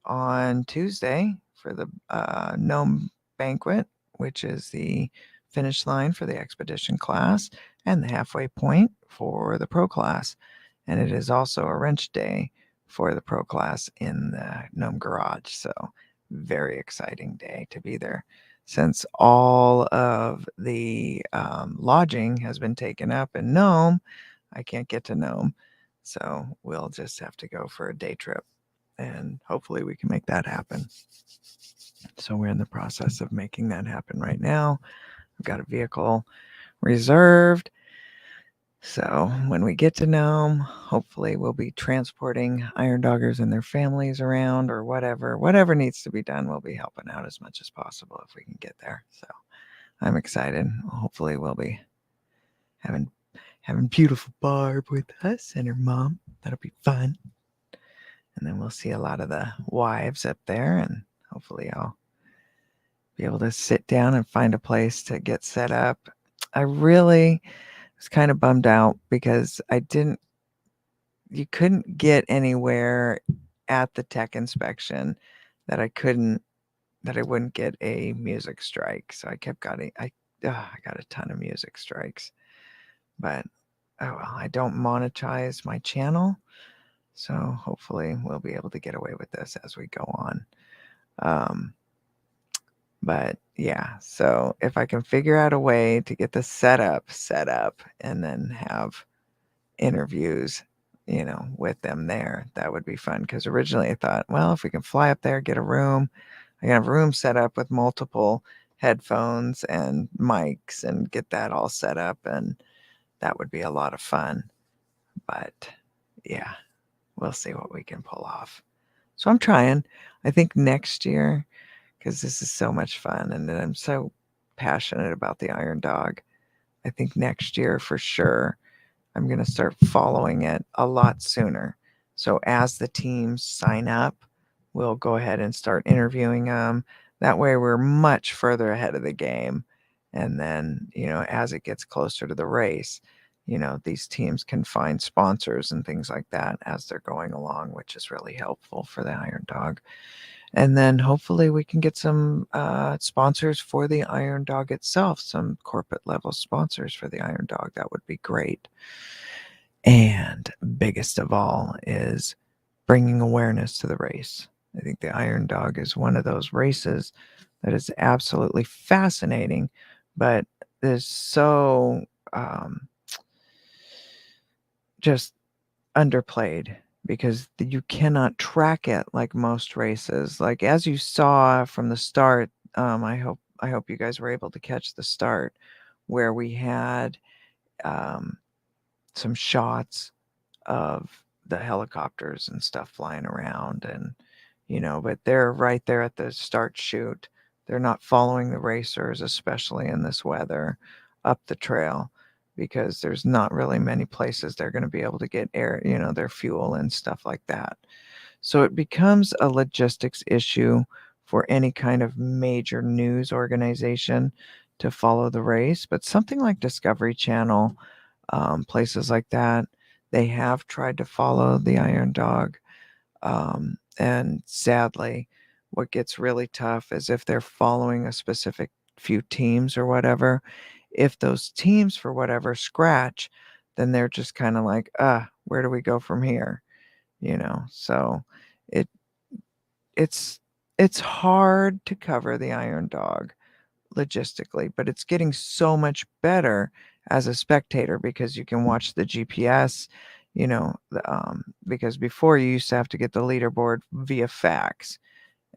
on Tuesday for the Nome banquet, which is the finish line for the expedition class and the halfway point for the pro class. And it is also a wrench day for the pro class in the Nome garage. So very exciting day to be there. Since all of the lodging has been taken up in Nome, I can't get to Nome. So we'll just have to go for a day trip. And hopefully we can make that happen. So we're in the process of making that happen right now. I've got a vehicle reserved. So when we get to Nome, hopefully we'll be transporting Iron Doggers and their families around or whatever needs to be done. We'll be helping out as much as possible if we can get there. So I'm excited. Hopefully we'll be having beautiful Barb with us and her mom. That'll be fun. And then we'll see a lot of the wives up there, and hopefully I'll be able to sit down and find a place to get set up. I really was kind of bummed out because you couldn't get anywhere at the tech inspection that I wouldn't get a music strike. So I kept getting, I got a ton of music strikes, but oh well, I don't monetize my channel. So hopefully we'll be able to get away with this as we go on. But yeah, so if I can figure out a way to get the setup set up and then have interviews, with them there, that would be fun. Because originally I thought, well, if we can fly up there, get a room, I can have a room set up with multiple headphones and mics and get that all set up, and that would be a lot of fun. But yeah, we'll see what we can pull off. So I'm trying. I think next year, because this is so much fun and I'm so passionate about the Iron Dog, I think next year for sure I'm going to start following it a lot sooner. So as the teams sign up, we'll go ahead and start interviewing them. That way we're much further ahead of the game. And then, as it gets closer to the race, these teams can find sponsors and things like that as they're going along, which is really helpful for the Iron Dog. And then hopefully we can get some sponsors for the Iron Dog itself, some corporate level sponsors for the Iron Dog. That would be great. And biggest of all is bringing awareness to the race. I think the Iron Dog is one of those races that is absolutely fascinating, but is so just underplayed because you cannot track it like most races. Like as you saw from the start, I hope you guys were able to catch the start where we had some shots of the helicopters and stuff flying around, and but they're right there at the start chute. They're not following the racers, especially in this weather, up the trail, because there's not really many places they're going to be able to get air, their fuel and stuff like that. So it becomes a logistics issue for any kind of major news organization to follow the race. But something like Discovery Channel, places like that, they have tried to follow the Iron Dog. And sadly, what gets really tough is if they're following a specific few teams or whatever, if those teams for whatever scratch, then they're just kind of like, where do we go from here? So it it's it's hard to cover the Iron Dog logistically, but it's getting so much better as a spectator because you can watch the GPS, because before you used to have to get the leaderboard via fax.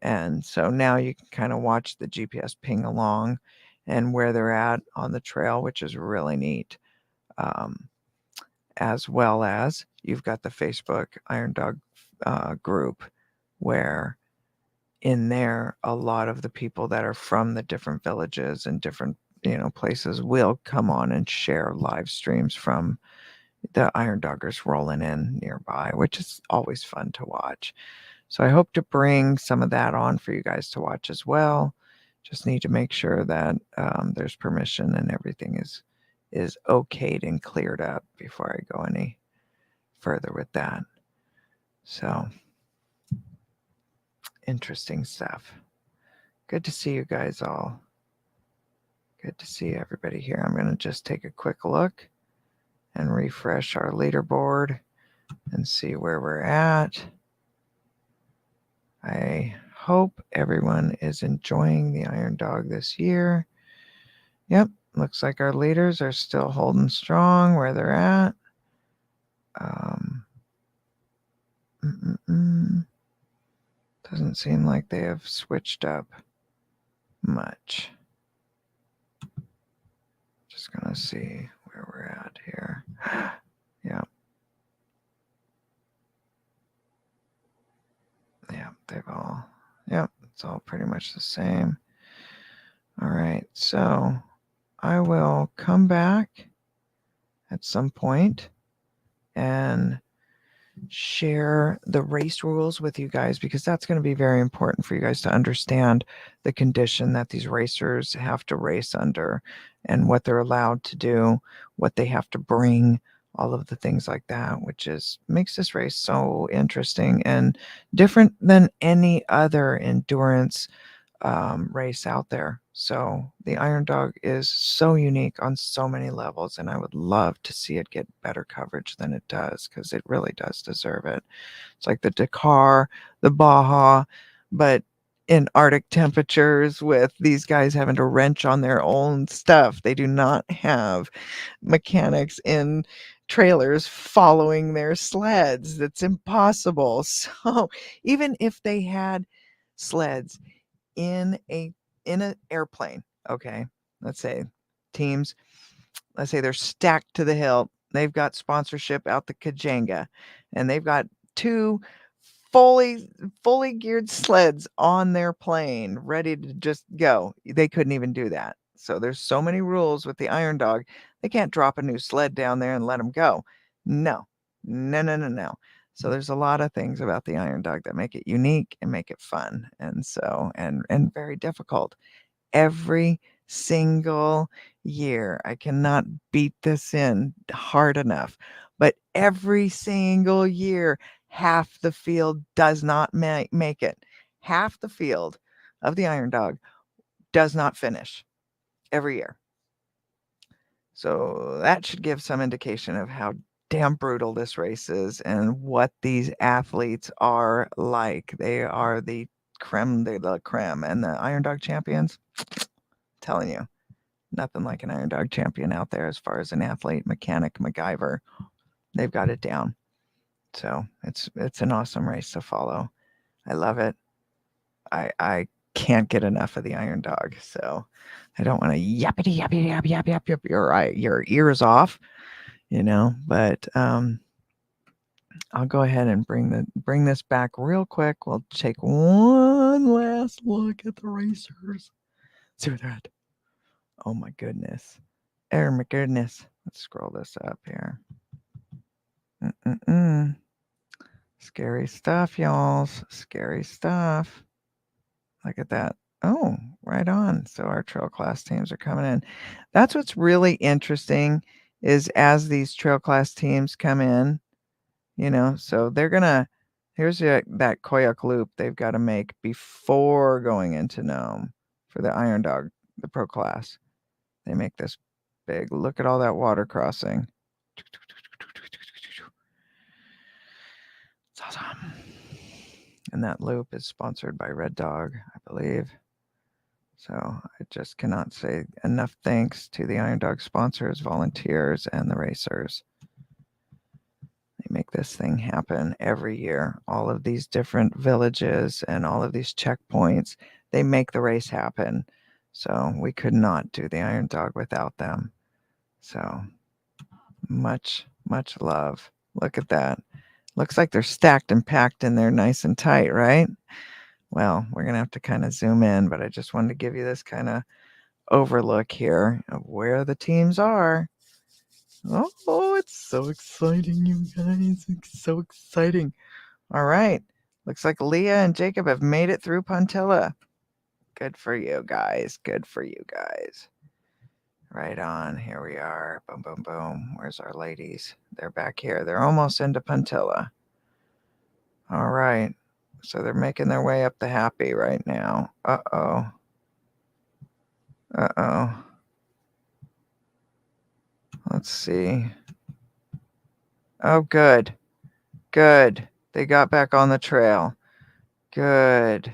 And so now you can kind of watch the GPS ping along and where they're at on the trail, which is really neat. As well as you've got the Facebook Iron Dog group where in there, a lot of the people that are from the different villages and different, places will come on and share live streams from the Iron Doggers rolling in nearby, which is always fun to watch. So I hope to bring some of that on for you guys to watch as well. Just need to make sure that there's permission and everything is okayed and cleared up before I go any further with that. So interesting stuff. Good to see you guys all. Good to see everybody here. I'm going to just take a quick look and refresh our leaderboard and see where we're at. I hope everyone is enjoying the Iron Dog this year. Yep, looks like our leaders are still holding strong where they're at. Doesn't seem like they have switched up much. Just gonna see where we're at here. Yep. Yeah, it's all pretty much the same. All right, so I will come back at some point and share the race rules with you guys, because that's going to be very important for you guys to understand the condition that these racers have to race under and what they're allowed to do, what they have to bring, all of the things like that, which makes this race so interesting and different than any other endurance race out there. So the Iron Dog is so unique on so many levels, and I would love to see it get better coverage than it does, because it really does deserve it. It's like the Dakar, the Baja, but in Arctic temperatures, with these guys having to wrench on their own stuff. They do not have mechanics in trailers following their sleds. That's impossible. So even if they had sleds in an airplane, okay, let's say teams, let's say they're stacked to the hilt. They've got sponsorship out the Kajanga, and they've got two fully geared sleds on their plane ready to just go. They couldn't even do that. So there's so many rules with the Iron Dog. They can't drop a new sled down there and let them go. No. No, no, no, no. So there's a lot of things about the Iron Dog that make it unique and make it fun, and so and very difficult. Every single year, I cannot beat this in hard enough, but every single year, half the field does not make it. Half the field of the Iron Dog does not finish every year. So that should give some indication of how damn brutal this race is and what these athletes are like. They are the creme de la creme, and the Iron Dog champions, telling you, nothing like an Iron Dog champion out there as far as an athlete, mechanic, MacGyver. They've got it down. So it's an awesome race to follow. I love it. I can't get enough of the Iron Dog. So I don't want to yappity yappity yap yap yap yap your ears off, But I'll go ahead and bring this back real quick. We'll take one last look at the racers. See what they're at. Oh my goodness. Oh my goodness. Let's scroll this up here. Scary stuff, y'all. Scary stuff. Look at that. Oh, right on. So our trail class teams are coming in. That's what's really interesting, is as these trail class teams come in, so they're gonna, here's that Koyuk loop they've got to make before going into Nome for the Iron Dog, the pro class. They make this big. Look at all that water crossing. It's awesome. And that loop is sponsored by Red Dog, I believe. So I just cannot say enough thanks to the Iron Dog sponsors, volunteers, and the racers. They make this thing happen every year. All of these different villages and all of these checkpoints, they make the race happen. So we could not do the Iron Dog without them. So much, much love. Look at that. Looks like they're stacked and packed in there nice and tight, right? Well, we're going to have to kind of zoom in, but I just wanted to give you this kind of overlook here of where the teams are. Oh, it's so exciting, you guys. It's so exciting. All right. Looks like Leah and Jacob have made it through Puntilla. Good for you guys. Good for you guys. Right on. Here we are. Boom, boom, boom. Where's our ladies? They're back here. They're almost into Puntilla. All right. So they're making their way up the Happy right now. Uh-oh. Uh-oh. Let's see. Oh, good. Good. They got back on the trail. Good.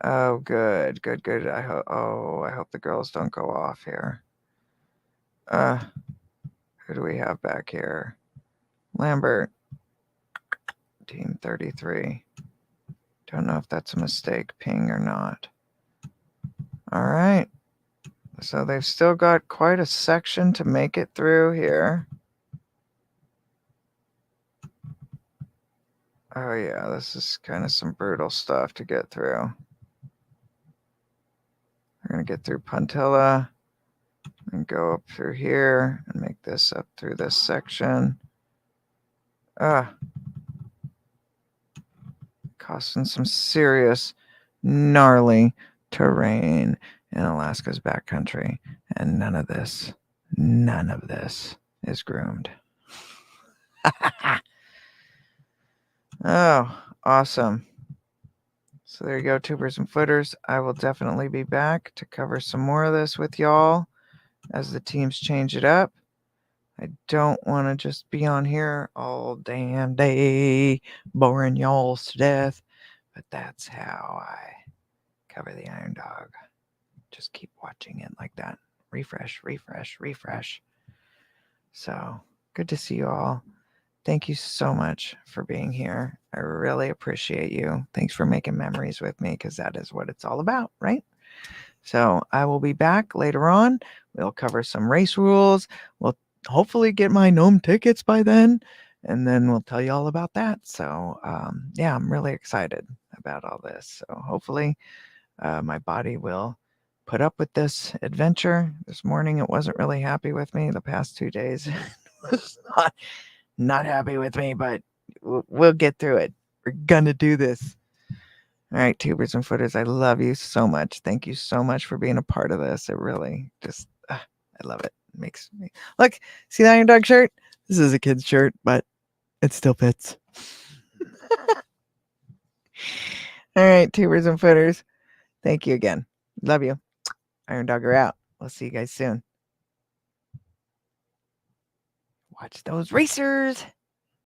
Oh, good. Good, good. I hope the girls don't go off here. Who do we have back here? Lambert. Team 33. Don't know if that's a mistake, ping or not. All right. So they've still got quite a section to make it through here. Oh yeah, this is kind of some brutal stuff to get through. We're going to get through Puntilla and go up through here and make this up through this section. Costing some serious, gnarly terrain in Alaska's backcountry. And none of this is groomed. Oh, awesome. So there you go, tubers and footers. I will definitely be back to cover some more of this with y'all as the teams change it up. I don't want to just be on here all damn day, boring y'all to death, but that's how I cover the Iron Dog. Just keep watching it like that. Refresh, refresh, refresh. So good to see you all. Thank you so much for being here. I really appreciate you. Thanks for making memories with me, because that is what it's all about, right? So I will be back later on. We'll cover some race rules. We'll hopefully get my gnome tickets by then, and then we'll tell you all about that. So yeah, I'm really excited about all this. So hopefully my body will put up with this adventure. This morning it wasn't really happy with me. The past 2 days it was not happy with me, but we'll get through it. We're gonna do this. All right, tubers and footers, I love you so much. Thank you so much for being a part of this. It really just, I love it. It makes me look. See the Iron Dog shirt? This is a kid's shirt, but it still fits. All right, tubers and footers, thank you again. Love you. Iron Dogger out. We'll see you guys soon. Watch those racers.